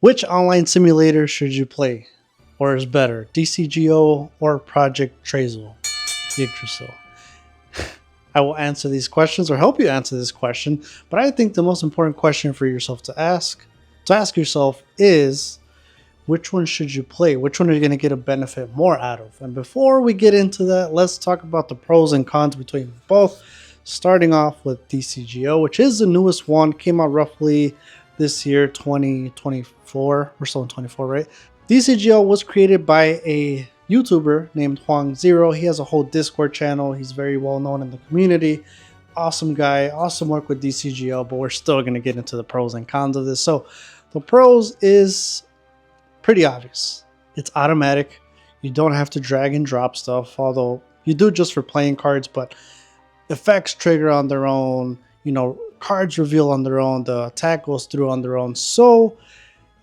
Which online simulator should you play? Or is better, DCGO or Project Trazel? Yggdrasil. I will answer these questions or help you answer this question, but I think the most important question for yourself to ask yourself is, which one should you play? Which one are you going to get a benefit more out of? And before we get into that, let's talk about the pros and cons between both. Starting off with DCGO, which is the newest one, came out roughly this year, 2024. We're still in 24, right? DCGO was created by a YouTuber named Huang Zero. He has a whole Discord channel. He's very well known in the community. Awesome guy, awesome work with DCGO, but we're still going to get into the pros and cons of this. So the pros is pretty obvious. It's automatic. You don't have to drag and drop stuff, although you do just for playing cards, but effects trigger on their own, cards reveal on their own, the attack goes through on their own. So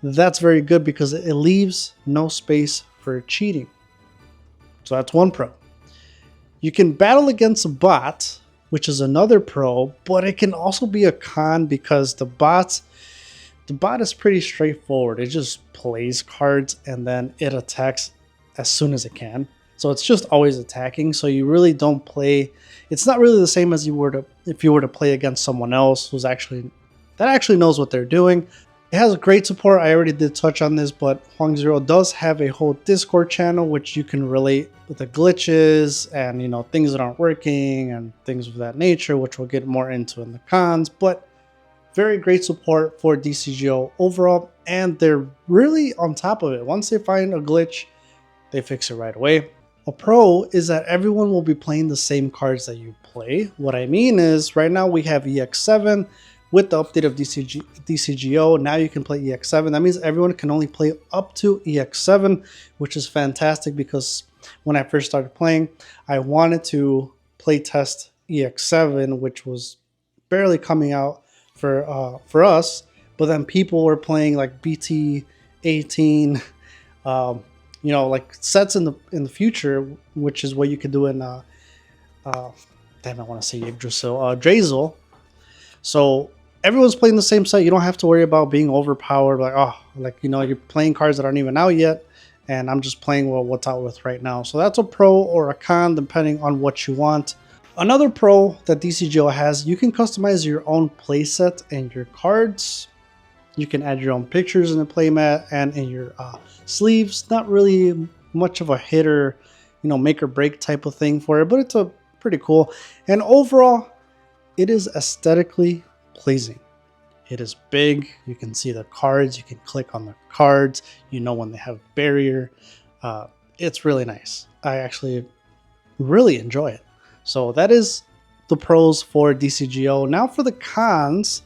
that's very good because it leaves no space for cheating. So that's one pro. You can battle against a bot, which is another pro, but it can also be a con because the bot is pretty straightforward. It just plays cards and then it attacks as soon as it can. So it's just always attacking. So you really don't play. It's not really the same as if you were to play against someone else that actually knows what they're doing. It has a great support. I already did touch on this, but Huang Zero does have a whole Discord channel which you can relate with the glitches and things that aren't working and things of that nature, which we'll get more into in the cons. But very great support for DCGO overall, and they're really on top of it. Once they find a glitch, they fix it right away. A pro is that everyone will be playing the same cards that you play. What I mean is, right now we have EX7. With the update of DCGO, now you can play EX7. That means everyone can only play up to EX7, which is fantastic because when I first started playing, I wanted to play test EX7, which was barely coming out for us, but then people were playing like BT18, like sets in the future, which is what you could do in I want to say Yggdrasil, Drazel. So everyone's playing the same set. You don't have to worry about being overpowered. You're playing cards that aren't even out yet, and I'm just playing what's out with right now. So that's a pro or a con depending on what you want. Another pro that DCGO has, you can customize your own playset and your cards. You can add your own pictures in the playmat and in your sleeves. Not really much of a hit or make or break type of thing for it, but it's a pretty cool. And overall, it is aesthetically pleasing. It is big. You can see the cards. You can click on the cards. When they have barrier. It's really nice. I actually really enjoy it. So that is the pros for DCGO. Now for the cons,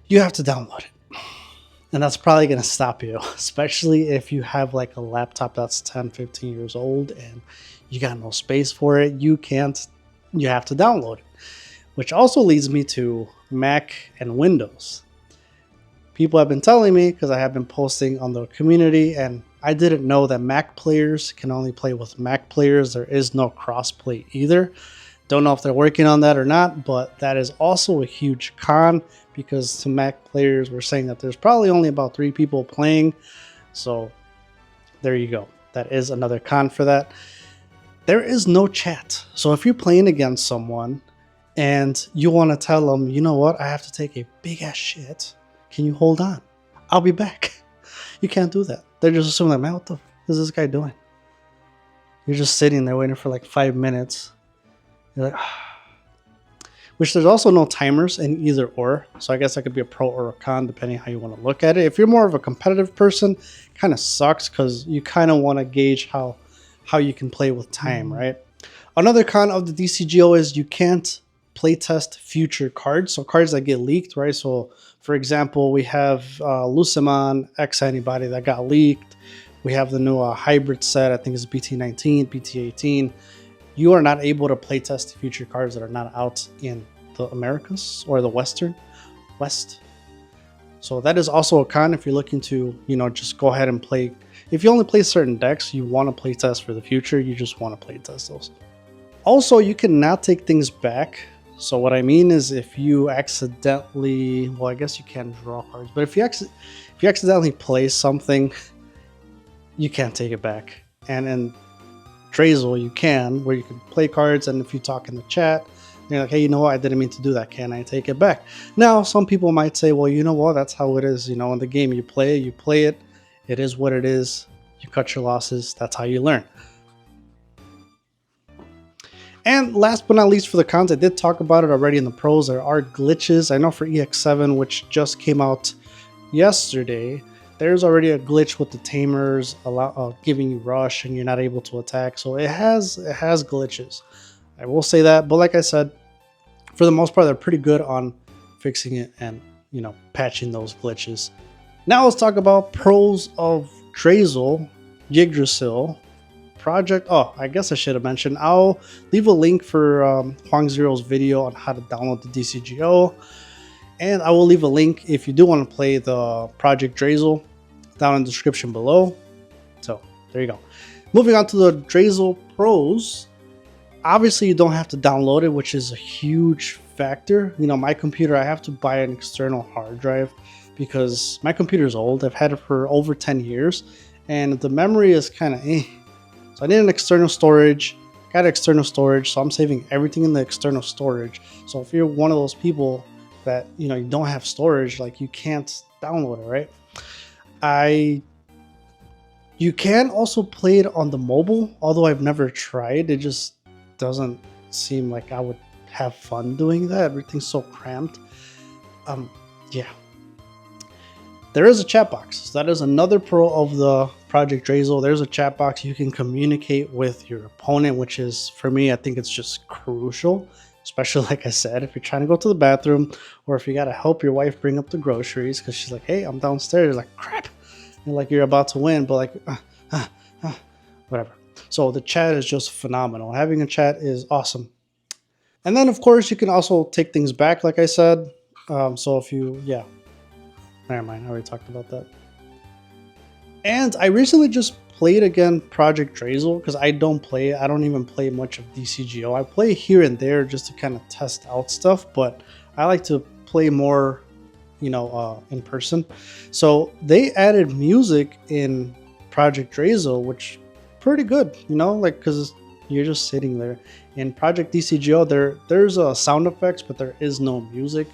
you have to download it. And that's probably going to stop you, especially if you have like a laptop that's 10, 15 years old and you got no space for it. You have to download it. Which also leads me to Mac and Windows. People have been telling me, because I have been posting on the community, and I didn't know that Mac players can only play with Mac players. There is no crossplay either. Don't know if they're working on that or not, but that is also a huge con because to Mac players, we're saying that there's probably only about 3 people playing. So there you go. That is another con for that. There is no chat. So if you're playing against someone and you want to tell them, you know what, I have to take a big ass shit. Can you hold on? I'll be back. You can't do that. They're just assuming, like, man, what the f is this guy doing? You're just sitting there waiting for like 5 minutes. You're like, which there's also no timers in either or. So I guess that could be a pro or a con depending how you want to look at it. If you're more of a competitive person, kind of sucks because you kind of want to gauge how you can play with time, right? Another con of the DCGO is you can't playtest future cards. So cards that get leaked, right? So for example, we have Lucemon X Antibody that got leaked. We have the new hybrid set. I think it's BT19, BT18. You are not able to playtest future cards that are not out in the Americas or the West. So that is also a con if you're looking to, just go ahead and play. If you only play certain decks, you want to playtest for the future. You just want to playtest those. Also, you cannot take things back. So what I mean is if you accidentally, well, I guess you can draw cards, but if you if you accidentally play something, you can't take it back. And in Drazel, you can, where you can play cards, and if you talk in the chat, you're like, hey, you know what? I didn't mean to do that. Can I take it back? Now, some people might say, well, you know what? That's how it is. You know, in the game, you play it. It is what it is. You cut your losses. That's how you learn. And last but not least for the cons, I did talk about it already in the pros. There are glitches. I know for EX7, which just came out yesterday, there's already a glitch with the tamers giving you rush and you're not able to attack. So it has glitches. I will say that. But like I said, for the most part, they're pretty good on fixing it and, you know, patching those glitches. Now let's talk about pros of Drazel, Yggdrasil, Project. Oh, I guess I should have mentioned. I'll leave a link for Huang Zero's video on how to download the DCGO. And I will leave a link if you do want to play the Project Drazel down in the description below. So there you go. Moving on to the Drazel pros. Obviously, you don't have to download it, which is a huge factor. You know, my computer, I have to buy an external hard drive because my computer is old. I've had it for over 10 years and the memory is kind of So I need an external storage. Got external storage, so I'm saving everything in the external storage. So if you're one of those people that, you know, you don't have storage, like you can't download it, right? You can also play it on the mobile, although I've never tried. It just doesn't seem like I would have fun doing that. Everything's so cramped. Yeah. There is a chat box. So that is another pro of the Project Drazel. There's a chat box. You can communicate with your opponent, which is, for me, I think it's just crucial. Especially, like I said, if you're trying to go to the bathroom or if you got to help your wife bring up the groceries because she's like, hey, I'm downstairs. You're like, crap. You're like, you're about to win, but like, whatever. So the chat is just phenomenal. Having a chat is awesome. And then, of course, you can also take things back, like I said. So if you, yeah. Never mind, I already talked about that. And I recently just played again Project Drazel because I don't even play much of DCGO. I play here and there just to kind of test out stuff, but I like to play more, you know, in person. So they added music in Project Drazel, which pretty good, you know, like because you're just sitting there. In Project DCGO, there's sound effects, but there is no music.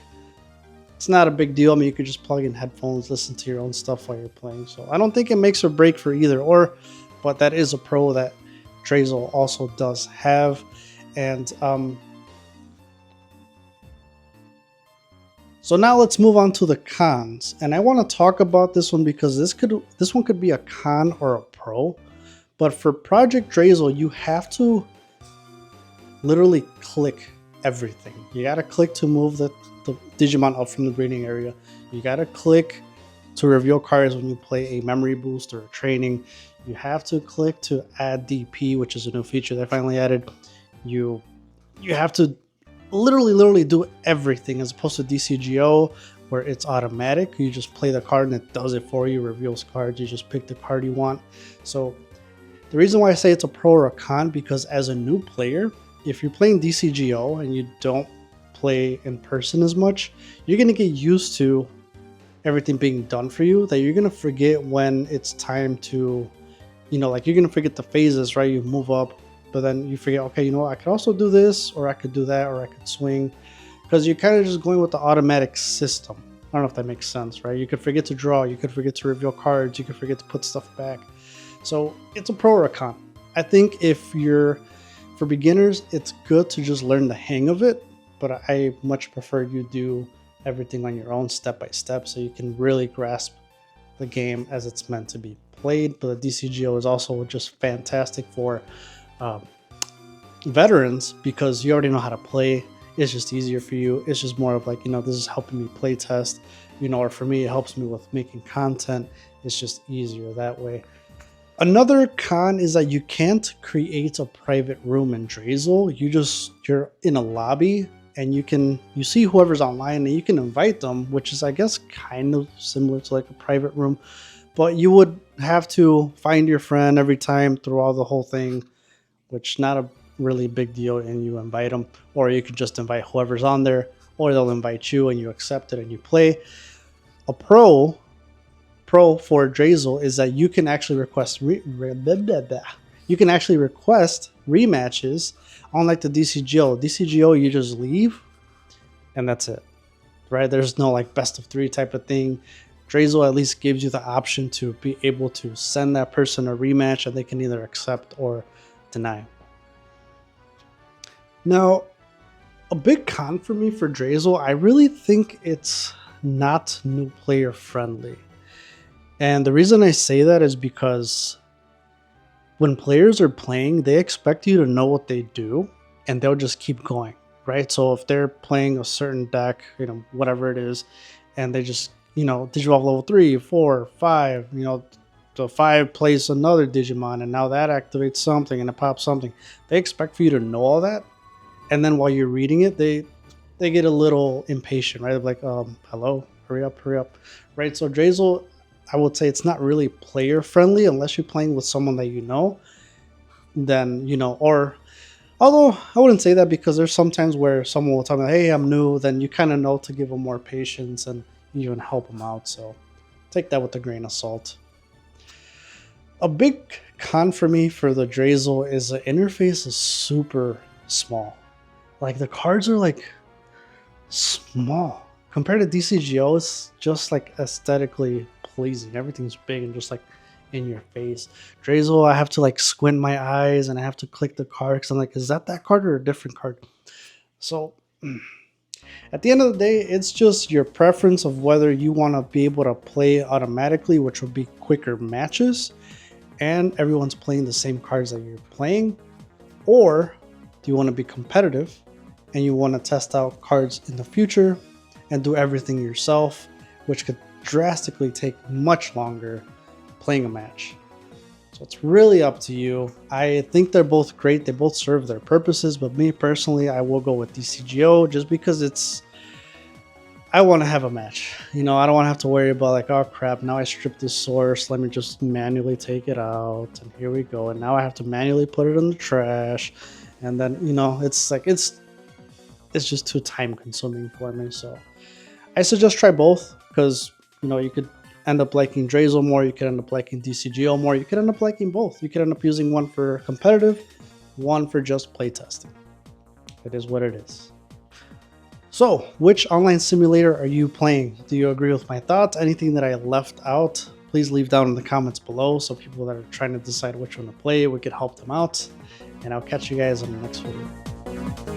It's not a big deal. I mean, you could just plug in headphones, listen to your own stuff while you're playing. So I don't think it makes or break for either or, but that is a pro that Drazel also does have. And so now let's move on to the cons. And I want to talk about this one because this one could be a con or a pro. But for Project Drazel, you have to literally click everything. You got to click to move the Digimon up from the breeding area. You got to click to reveal cards when you play a memory boost or a training. You have to click to add DP, which is a new feature they finally added. You have to literally do everything as opposed to DCGO where it's automatic. You just play the card and it does it for you, reveals cards. You just pick the card you want. So the reason why I say it's a pro or a con, because as a new player, if you're playing DCGO and you don't play in person as much, you're going to get used to everything being done for you, that you're going to forget when it's time to, you know, like you're going to forget the phases, right? You move up, but then you forget, okay, you know what? I could also do this, or I could do that, or I could swing, because you're kind of just going with the automatic system. I don't know if that makes sense, right? You could forget to draw, you could forget to reveal cards, you could forget to put stuff back. So it's a pro or a con. I think for beginners, it's good to just learn the hang of it, but I much prefer you do everything on your own step by step so you can really grasp the game as it's meant to be played. But the DCGO is also just fantastic for veterans because you already know how to play. It's just easier for you. It's just more of like, you know, this is helping me play test, you know, or for me, it helps me with making content. It's just easier that way. Another con is that you can't create a private room in Drazel. You're in a lobby and you see whoever's online and you can invite them, which is, I guess, kind of similar to like a private room, but you would have to find your friend every time throughout the whole thing, which not a really big deal, and you invite them, or you could just invite whoever's on there, or they'll invite you and you accept it and you play. A pro pro for Drazel is that you can actually request you can actually request rematches. Unlike the DCGO, DCGO you just leave and that's it, right? There's no like best of 3 type of thing. Drazel at least gives you the option to be able to send that person a rematch and they can either accept or deny. Now, a big con for me for Drazel, I really think it's not new player friendly. And the reason I say that is because when players are playing, they expect you to know what they do and they'll just keep going, right? So if they're playing a certain deck, whatever it is, and they just, Digivolve level 3, 4, 5, the 5 plays another Digimon and now that activates something and it pops something. They expect for you to know all that. And then while you're reading it, they get a little impatient, right? They're like, hello, hurry up, right? So Drazel, I would say it's not really player friendly unless you're playing with someone that then, or although I wouldn't say that because there's sometimes where someone will tell me, hey, I'm new, then you kind of know to give them more patience and even help them out. So take that with a grain of salt. A big con for me for the Drazel is the interface is super small. Like the cards are like small compared to DCGO. It's just like aesthetically pleasing. Everything's big and just like in your face. Drazel, I have to like squint my eyes and I have to click the card because I'm like, is that card or a different card? So at the end of the day, it's just your preference of whether you want to be able to play automatically, which will be quicker matches, and everyone's playing the same cards that you're playing, or do you want to be competitive and you want to test out cards in the future and do everything yourself, which could drastically take much longer playing a match. So it's really up to you. I think they're both great. They both serve their purposes, but me personally, I will go with DCGO just because I want to have a match. I don't want to have to worry about like, oh crap, now I stripped the source. Let me just manually take it out. And here we go. And now I have to manually put it in the trash. And then, it's like, it's just too time consuming for me. So I suggest try both because, you could end up liking Drazel more. You could end up liking DCGO more. You could end up liking both. You could end up using one for competitive, one for just playtesting. It is what it is. So which online simulator are you playing? Do you agree with my thoughts? Anything that I left out, please leave down in the comments below so people that are trying to decide which one to play, we could help them out. And I'll catch you guys on the next video.